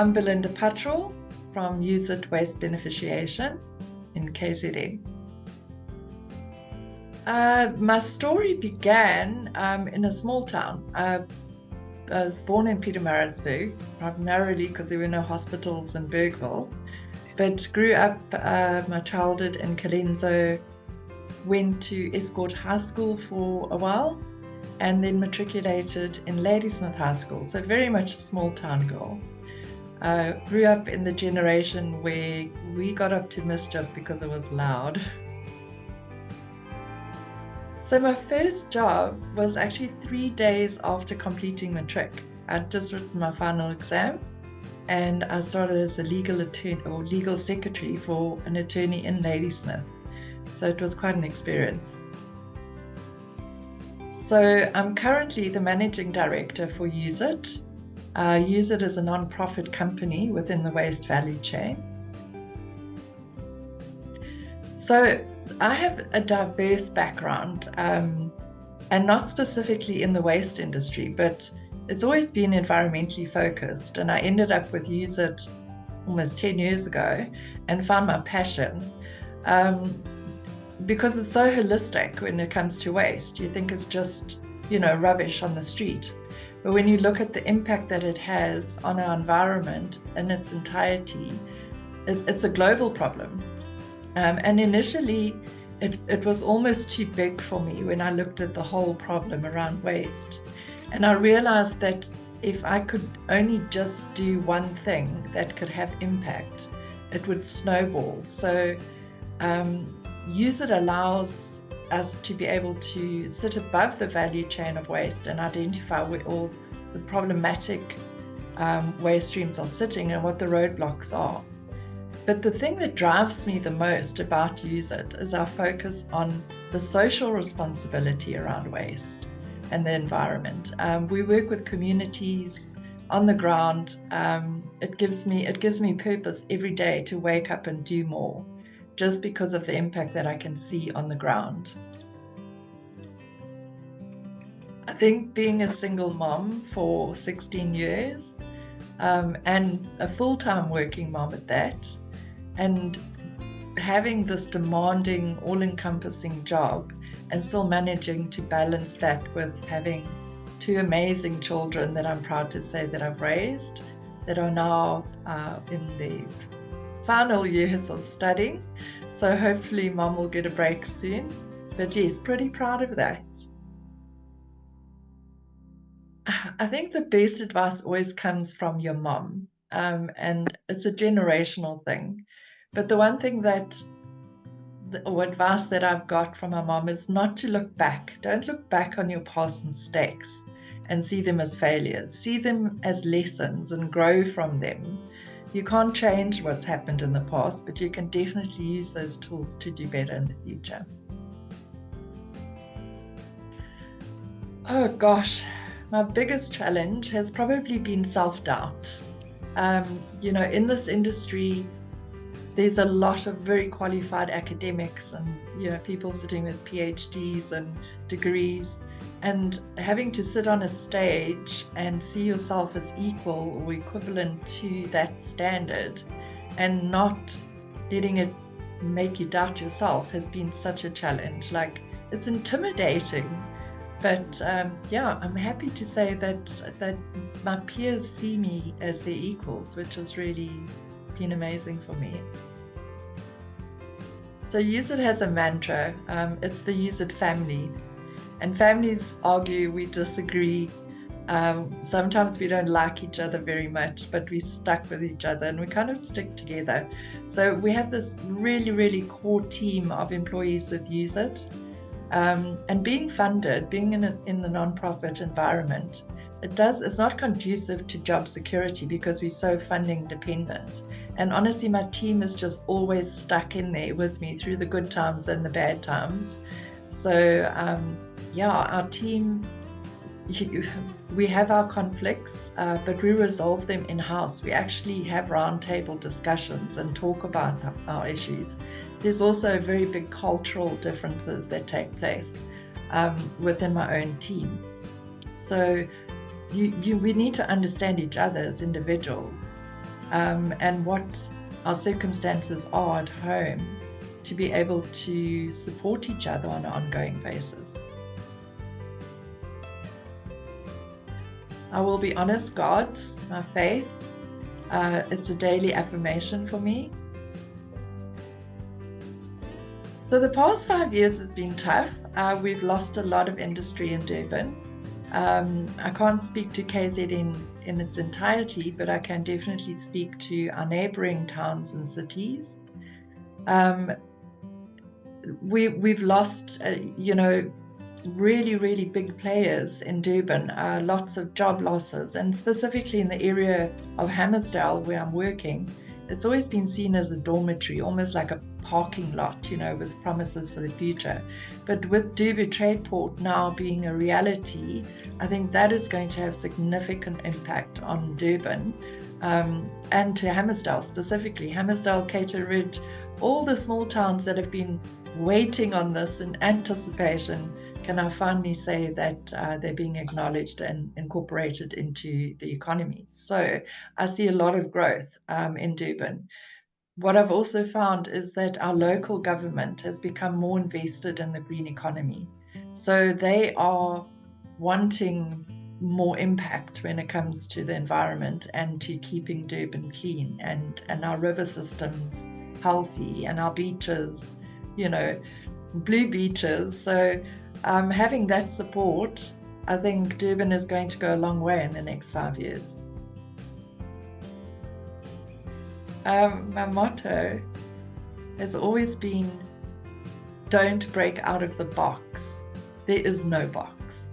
I'm Belinda Putterill from Use It Waste Beneficiation in KZN. My story began in a small town. I was born in Pietermaritzburg, primarily because there were no hospitals in Bergville, but grew up my childhood in Kalenzo, went to Escort High School for a while, and then matriculated in Ladysmith High School, so very much a small town girl. Grew up in the generation where we got up to mischief because it was loud. So my first job was actually 3 days after completing matric. I'd just written my final exam, and I started as a legal attorney or legal secretary for an attorney in Ladysmith. So it was quite an experience. So I'm currently the managing director for Use It. Use It is a non-profit company within the waste value chain. So I have a diverse background, and not specifically in the waste industry, but it's always been environmentally focused. And I ended up with Use It almost 10 years ago and found my passion. Because it's so holistic when it comes to waste. You think it's just, rubbish on the street. But when you look at the impact that it has on our environment in its entirety, it's a global problem. And initially, it was almost too big for me when I looked at the whole problem around waste. And I realized that if I could only just do one thing that could have impact, it would snowball. So Use It allows us to be able to sit above the value chain of waste and identify where all the problematic waste streams are sitting and what the roadblocks are. But the thing that drives me the most about Use It is our focus on the social responsibility around waste and the environment. We work with communities on the ground. It gives me purpose every day to wake up and do more, just because of the impact that I can see on the ground. I think being a single mom for 16 years and a full-time working mom at that, and having this demanding, all-encompassing job and still managing to balance that with having 2 amazing children that I'm proud to say that I've raised, that are now in the final years of studying. So hopefully mom will get a break soon. But yes, pretty proud of that. I think the best advice always comes from your mom. And it's a generational thing. But the one thing or advice that I've got from my mom is not to look back. Don't look back on your past mistakes and see them as failures. See them as lessons and grow from them. You can't change what's happened in the past, but you can definitely use those tools to do better in the future. Oh gosh, my biggest challenge has probably been self-doubt. In this industry, there's a lot of very qualified academics and people sitting with PhDs and degrees, and having to sit on a stage and see yourself as equal or equivalent to that standard and not letting it make you doubt yourself has been such a challenge. Like, it's intimidating, but I'm happy to say that my peers see me as their equals, which has really been amazing for me. So Use It has a mantra. It's the Use It family. And families argue, we disagree. Sometimes we don't like each other very much, but we're stuck with each other and we kind of stick together. So we have this really, really core team of employees with Use It. And being funded, being in the non-profit environment, it's not conducive to job security because we're so funding dependent. And honestly, my team is just always stuck in there with me through the good times and the bad times. So our team, we have our conflicts, but we resolve them in-house. We actually have roundtable discussions and talk about our issues. There's also very big cultural differences that take place within my own team. So we need to understand each other as individuals. and what our circumstances are at home to be able to support each other on an ongoing basis. I will be honest, God, my faith, it's a daily affirmation for me. So the past 5 years has been tough. We've lost a lot of industry in Durban. I can't speak to KZN in its entirety, but I can definitely speak to our neighboring towns and cities. We've lost, really, really big players in Durban, lots of job losses, and specifically in the area of Hammersdale where I'm working, it's always been seen as a dormitory, almost like a parking lot, with promises for the future. But with Durban Trade Port now being a reality, I think that is going to have significant impact on Durban and to Hammersdale specifically. Hammersdale, Cater Ridge, all the small towns that have been waiting on this in anticipation can now finally say that they're being acknowledged and incorporated into the economy. So I see a lot of growth in Durban. What I've also found is that our local government has become more invested in the green economy. So they are wanting more impact when it comes to the environment and to keeping Durban clean and our river systems healthy and our beaches, blue beaches. So having that support, I think Durban is going to go a long way in the next 5 years. My motto has always been, don't break out of the box. There is no box.